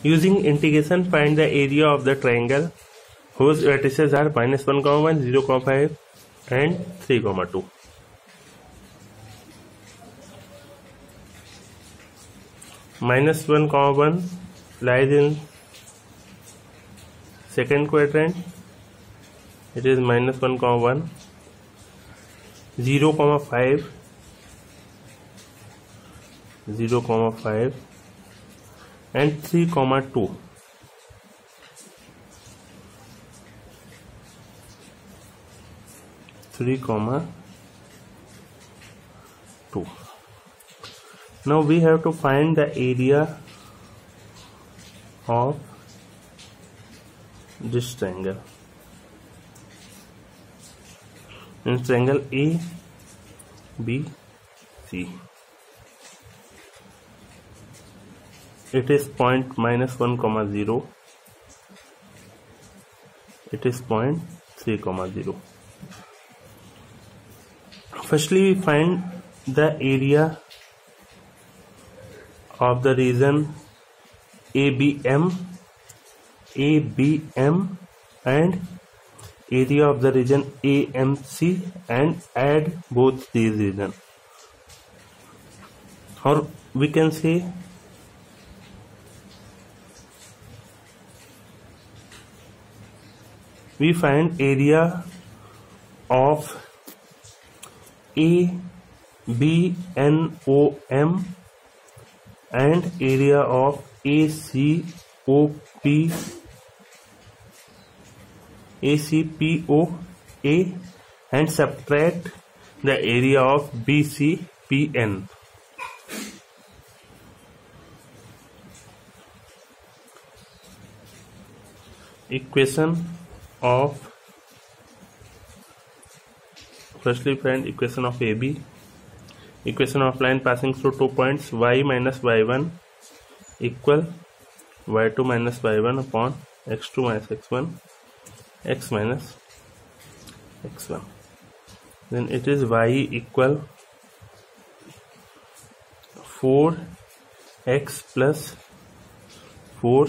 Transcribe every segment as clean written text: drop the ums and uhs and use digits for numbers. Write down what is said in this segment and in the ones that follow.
Using integration, find the area of the triangle whose vertices are -1, 0,5 and 3,2. -1, lies in second quadrant. It is -1, 0,5, 0,5 and 3,2. 3,2. Now we have to find the area of this triangle. In triangle A, B, C, it is point -1, 0. It is point 3,0. Firstly, we find the area of the region ABM and area of the region AMC, and add both these regions. Or we can say we find area of ABNOM and area of ACPOA and subtract the area of BCPN. Equation of, firstly find equation of AB. Equation of line passing through 2 points, y minus y1 equal y2 minus y1 upon x2 minus x1, x minus x1. Then it is y equal 4x plus 4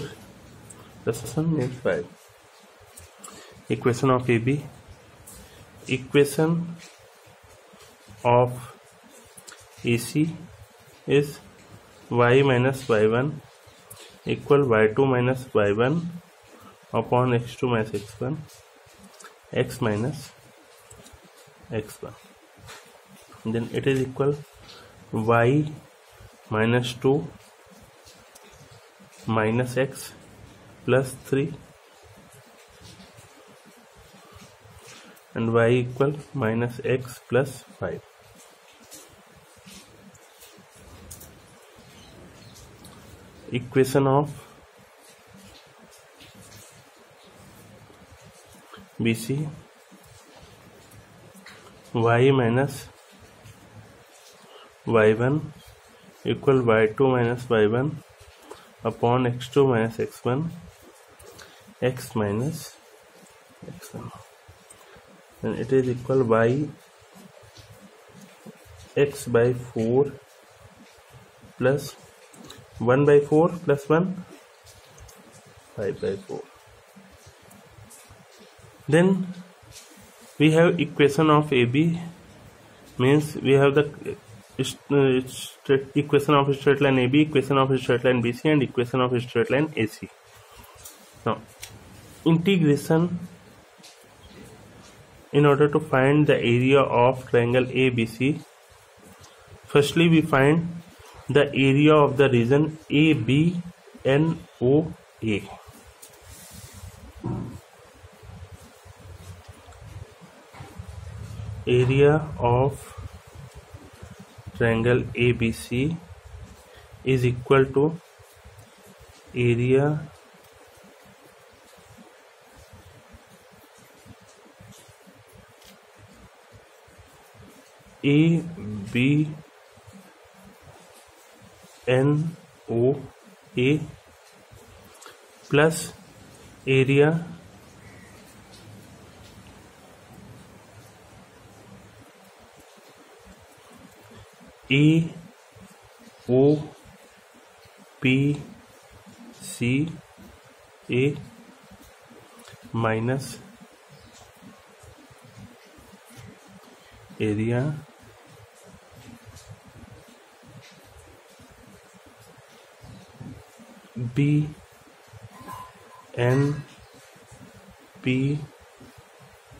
plus 1 means 5. Equation of AB. Equation of AC is y minus y1 equal y2 minus y1 upon x2 minus x1, x minus x1. Then it is equal y minus 2 minus x plus 3 and y equal minus x plus 5. Equation of BC, y minus y1 equal y2 minus y1 upon x2 minus x1, x minus x1. And it is equal y x by 4 plus 1 by 4 plus 1, 5 by 4. Then we have equation of AB, means we have the equation of straight line AB, equation of straight line BC and equation of straight line AC. Now integration in order to find the area of triangle ABC. Firstly we find the area of the region ABNOA. Area of triangle ABC is equal to area ABNOA plus area AOPC C A minus area B N P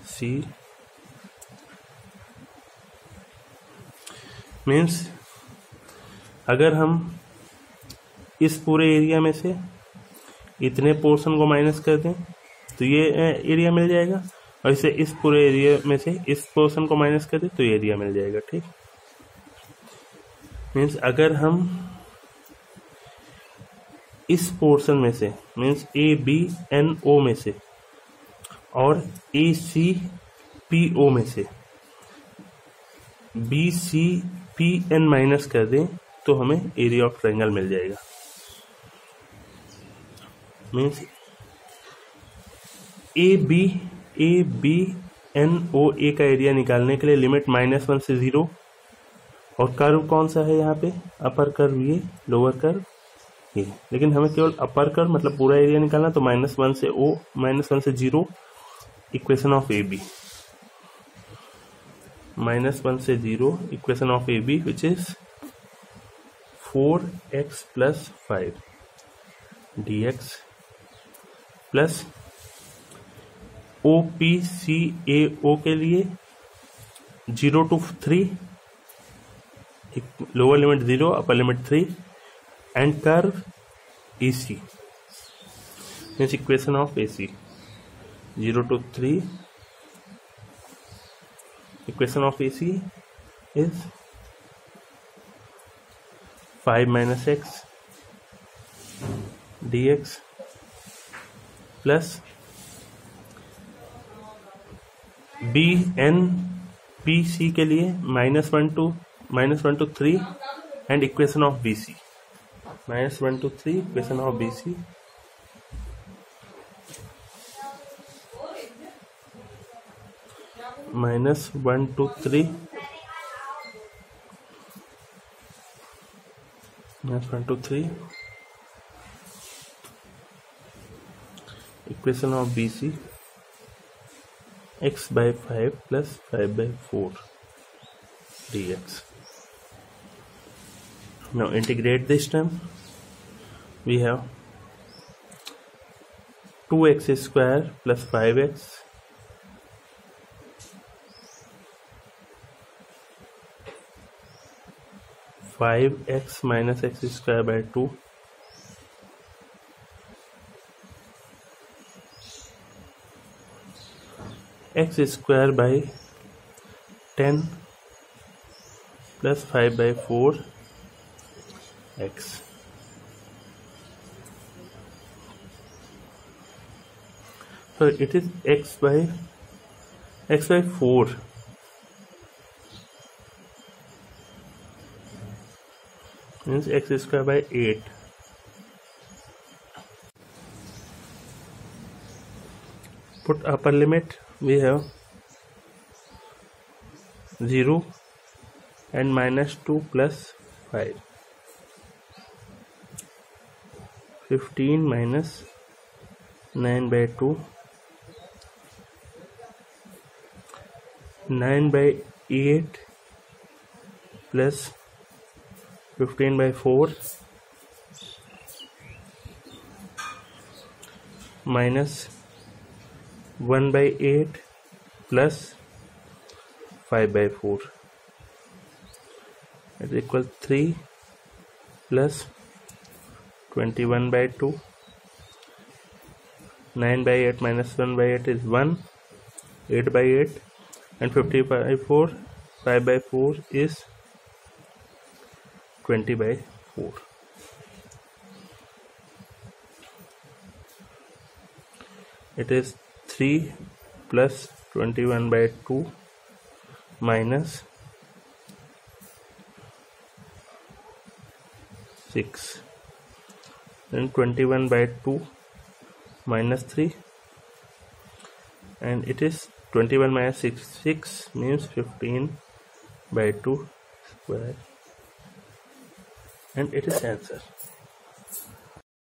C means अगर हम इस पूरे area में से इतने portion को minus कर दें तो ये एरिया मिल जाएगा, और इसे इस पूरे एरिया में से इस पोर्शन को माइनस कर दें तो ये एरिया मिल जाएगा। ठीक, मीन्स अगर हम इस पोर्शन में से means A B N O में से और ए सी पी ओ में से B C P N minus कर दें तो हमें एरिया ऑफ ट्रायंगल मिल जाएगा। Means A B N O A का एरिया निकालने के लिए लिमिट -1 से 0, और कर्व कौन सा है यहाँ पे, अपर कर्व ये, लोअर कर्व ये, लेकिन हमें केवल अपर कर्व मतलब पूरा एरिया निकालना, तो -1 से ओ -1 से 0 इक्वेशन ऑफ ए बी, -1 से 0 equation of A B which is 4x + 5 dx plus OPCAO के लिए 0 to 3, lower limit 0 upper limit 3, and curve EC means equation of AC 0 to 3 equation of AC is 5 - x dx plus BNPC के लिए -1 to 3 and equation of BC, -1 to 3 equation of BC -1 to 3 -1 to 3 equation of BC x/5 + 5/4 dx. Now integrate this term. We have 2x² + 5x (5x - x²/2) x² / 10 + 5/4 x. So it is x/4 means x² / 8. Put upper limit, we have 0 and -2 + 5, 15 - 9/2, 9/8 plus 15/4 minus 1/8 plus 5/4 is equal 3 plus 21/2. 9/8 minus 1/8 is 1. 8/8 and 50/4 5/4 is 20/4. It is 3 plus 21/2 minus 6, then 21/2 minus 3, and it is 21 minus 6 means 15/2 square, and it is answer.